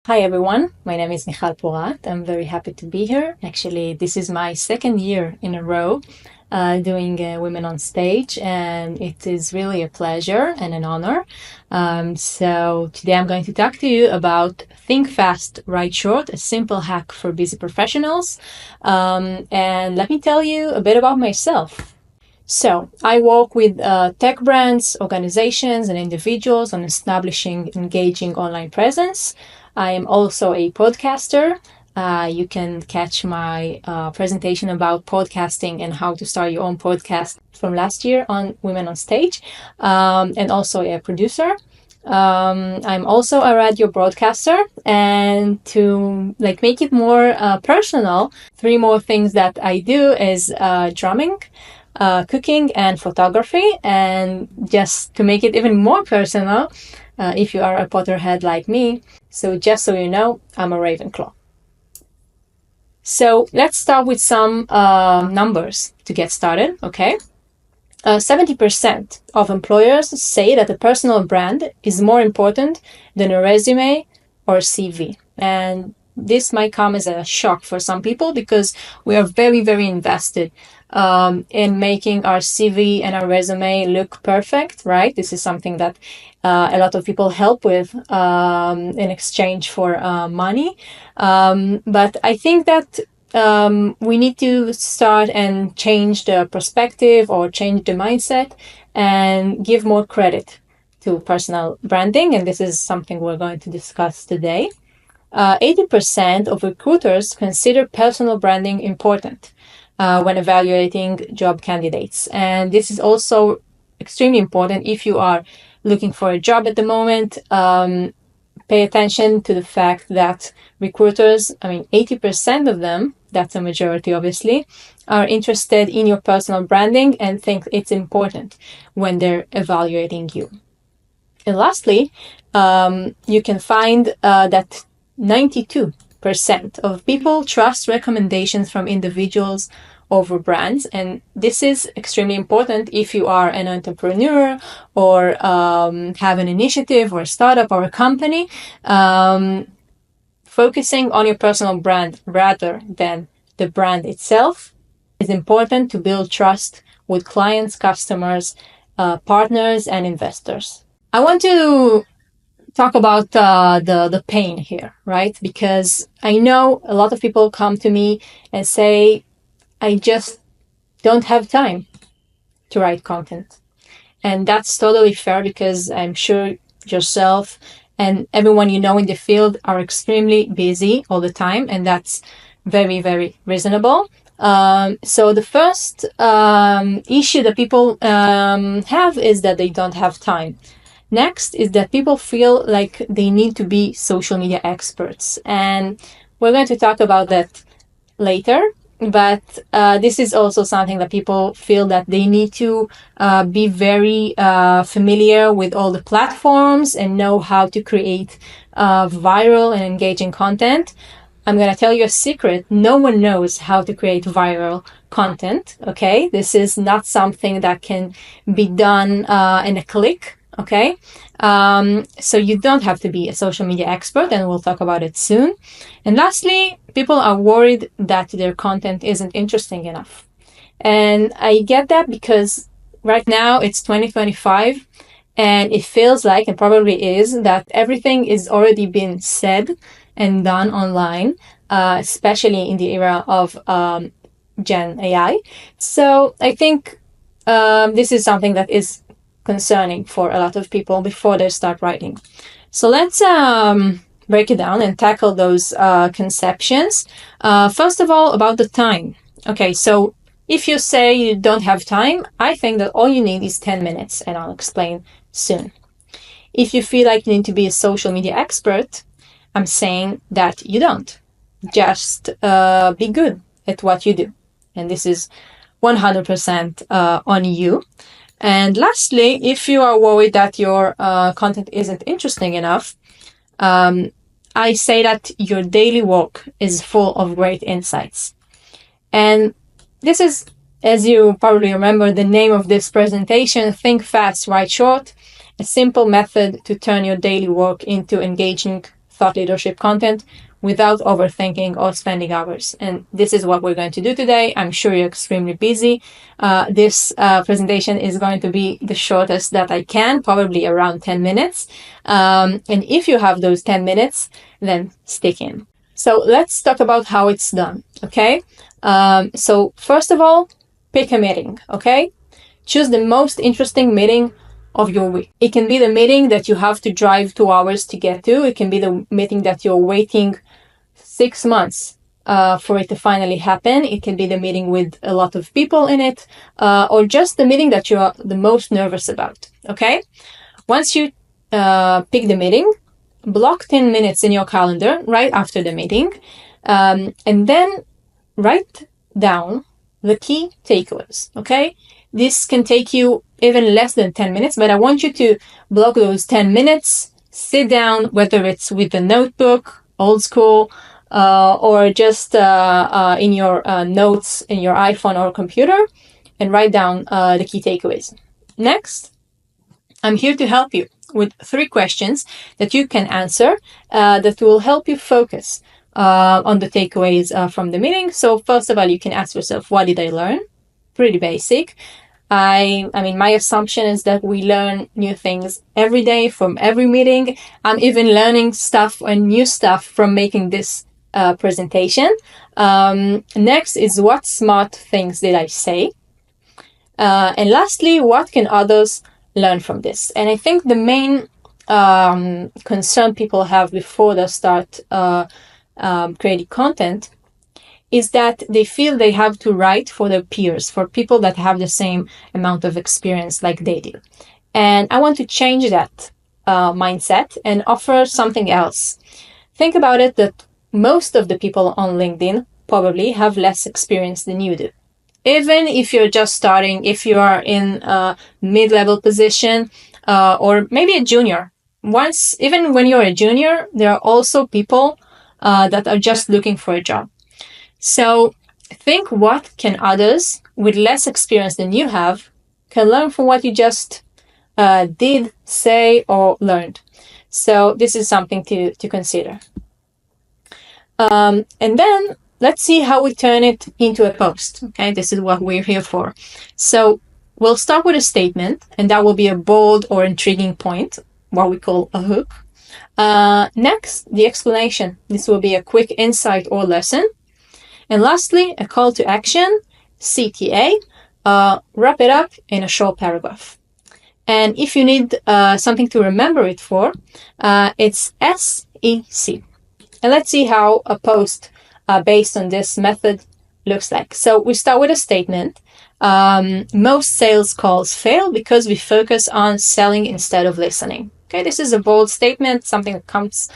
Hi everyone, my name is Michal Porat. I'm very happy to be here. Actually, this is my second year in a row doing Women on Stage, and it is really a pleasure and an honor. So today I'm going to talk to you about Think Fast, Write Short, a simple hack for busy professionals. And let me tell you a bit about myself. So I work with tech brands, organizations, and individuals on establishing engaging online presence. I am also a podcaster. You can catch my presentation about podcasting and how to start your own podcast from last year on Women on Stage, and also a producer. I'm also a radio broadcaster, and to make it more personal, 3 more things that I do is drumming, cooking, and photography. And just to make it even more personal, if you are a Potterhead like me, so just so you know, I'm a Ravenclaw. So let's start with some numbers to get started, okay? 70% of employers say that a personal brand is more important than a resume or CV. And this might come as a shock for some people because we are very, very invested in making our CV and our resume look perfect, right? This is something that a lot of people help with in exchange for money. But I think that we need to start and change the perspective or change the mindset and give more credit to personal branding. And this is something we're going to discuss today. 80% of recruiters consider personal branding important when evaluating job candidates. And this is also extremely important if you are looking for a job at the moment. Pay attention to the fact that recruiters, 80% of them, that's a majority obviously, are interested in your personal branding and think it's important when they're evaluating you. And lastly, you can find that 92% of people trust recommendations from individuals over brands. And this is extremely important if you are an entrepreneur or have an initiative or a startup or a company. Focusing on your personal brand rather than the brand itself is important to build trust with clients, customers, partners, and investors. I want to talk about the pain here, right? Because I know a lot of people come to me and say, I just don't have time to write content. And that's totally fair because I'm sure yourself and everyone you know in the field are extremely busy all the time, and that's very, very reasonable. So the first issue that people have is that they don't have time. Next is that people feel like they need to be social media experts. And we're going to talk about that later. But this is also something that people feel that they need to be very familiar with all the platforms and know how to create viral and engaging content. I'm going to tell you a secret. No one knows how to create viral content, okay? This is not something that can be done in a click. Okay, so you don't have to be a social media expert, and we'll talk about it soon. And lastly, people are worried that their content isn't interesting enough. And I get that because right now it's 2025 and it feels like, and probably is, that everything is already been said and done online, especially in the era of Gen AI. So I think this is something that is concerning for a lot of people before they start writing. So let's break it down and tackle those conceptions. First of all, about the time. Okay, so if you say you don't have time, I think that all you need is 10 minutes, and I'll explain soon. If you feel like you need to be a social media expert, I'm saying that you don't. Just be good at what you do. And this is 100% on you. And lastly, if you are worried that your content isn't interesting enough, I say that your daily work is full of great insights. And this is, as you probably remember, the name of this presentation, Think Fast, Write Short, a simple method to turn your daily work into engaging thought leadership content without overthinking or spending hours. And this is what we're going to do today. I'm sure you're extremely busy. This presentation is going to be the shortest that I can, probably around 10 minutes. And if you have those 10 minutes, then stick in. So let's talk about how it's done, okay? So first of all, pick a meeting, okay? Choose the most interesting meeting of your week. It can be the meeting that you have to drive 2 hours to get to. It can be the meeting that you're waiting 6 months for it to finally happen. It can be the meeting with a lot of people in it, or just the meeting that you're the most nervous about, okay? Once you pick the meeting, block 10 minutes in your calendar right after the meeting, and then write down the key takeaways, okay? This can take you even less than 10 minutes, but I want you to block those 10 minutes, sit down, whether it's with a notebook, old school, or just in your notes in your iPhone or computer, and write down the key takeaways. Next, I'm here to help you with 3 questions that you can answer that will help you focus on the takeaways from the meeting. So first of all, you can ask yourself, what did I learn? Pretty basic. I mean, my assumption is that we learn new things every day from every meeting. I'm even learning stuff and new stuff from making this presentation. Next is, what smart things did I say? And lastly, what can others learn from this? And I think the main concern people have before they start creating content is that they feel they have to write for their peers, for people that have the same amount of experience like they do. And I want to change that mindset and offer something else. Think about it that most of the people on LinkedIn probably have less experience than you do. Even if you're just starting, if you are in a mid-level position or maybe a junior. Even when you're a junior, there are also people that are just looking for a job. So think, what can others with less experience than you have can learn from what you just did, say, or learned. So this is something to consider. And then let's see how we turn it into a post. Okay, this is what we're here for. So we'll start with a statement, and that will be a bold or intriguing point, what we call a hook. Next, the explanation. This will be a quick insight or lesson. And lastly, a call to action, CTA. Wrap it up in a short paragraph. And if you need something to remember it for, it's SEC. And let's see how a post based on this method looks like. So we start with a statement. Most sales calls fail because we focus on selling instead of listening. Okay, this is a bold statement, something that comes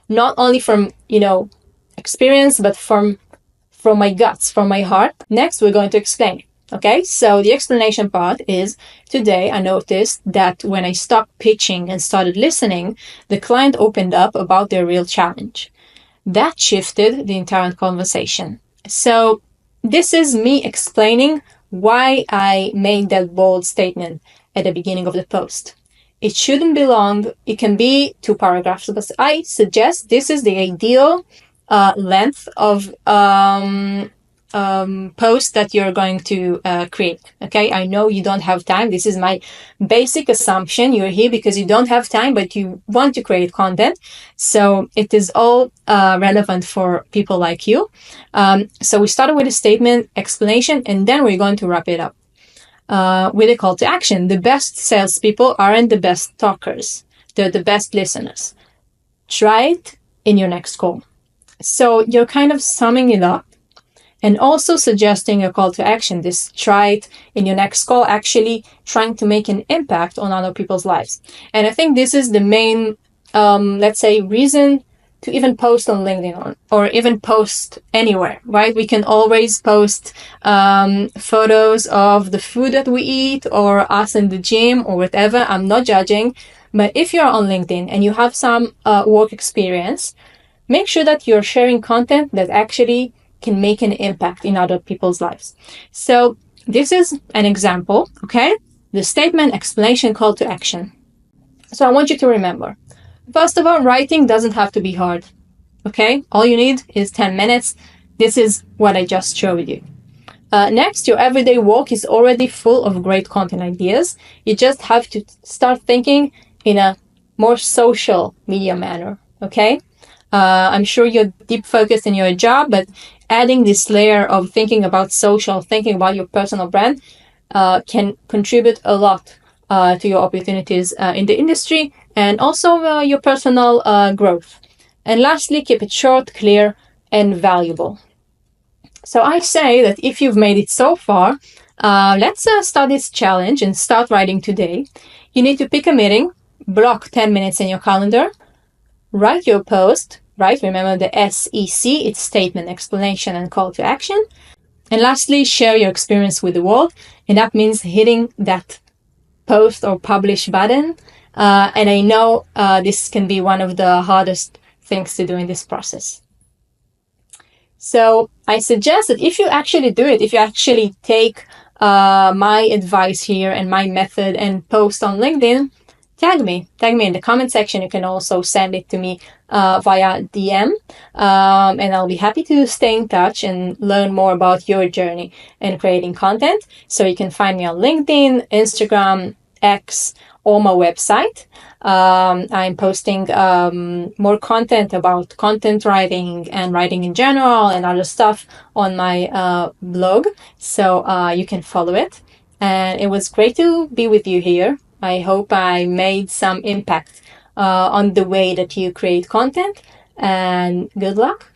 not only from, experience, but from my guts, from my heart. Next, we're going to explain. Okay, so the explanation part is, today I noticed that when I stopped pitching and started listening, the client opened up about their real challenge. That shifted the entire conversation. So this is me explaining why I made that bold statement at the beginning of the post. It shouldn't be long. It can be 2 paragraphs, but I suggest this is the ideal length of post that you're going to create. Okay, I know you don't have time. This is my basic assumption. You're here because you don't have time, but you want to create content. So it is all relevant for people like you. So we started with a statement, explanation, and then we're going to wrap it up with a call to action. The best salespeople aren't the best talkers. They're the best listeners. Try it in your next call. So you're kind of summing it up and also suggesting a call to action. This try it in your next call, actually trying to make an impact on other people's lives. And I think this is the main, let's say, reason to even post on LinkedIn or even post anywhere, right? We can always post photos of the food that we eat or us in the gym or whatever. I'm not judging. But if you're on LinkedIn and you have some work experience, make sure that you're sharing content that actually can make an impact in other people's lives. So this is an example, okay? The statement, explanation, call to action. So I want you to remember, First of all, writing doesn't have to be hard. Okay? All you need is 10 minutes. This is what I just showed you. Next, your everyday walk is already full of great content ideas. You just have to start thinking in a more social media manner, okay? I'm sure you're deep focused in your job, but adding this layer of thinking about social, thinking about your personal brand, can contribute a lot to your opportunities in the industry and also your personal growth. And lastly, keep it short, clear, and valuable. So I say that if you've made it so far, let's start this challenge and start writing today. You need to pick a meeting, block 10 minutes in your calendar, write your post, right? Remember the SEC, it's statement, explanation, and call to action. And lastly, share your experience with the world. And that means hitting that post or publish button. And I know this can be one of the hardest things to do in this process. So I suggest that if you actually do it, if you actually take my advice here and my method and post on LinkedIn, tag me in the comment section. You can also send it to me via DM, and I'll be happy to stay in touch and learn more about your journey in creating content. So you can find me on LinkedIn, Instagram, X, or my website. I'm posting more content about content writing and writing in general and other stuff on my blog, so you can follow it. And it was great to be with you here. I hope I made some impact on the way that you create content, and good luck.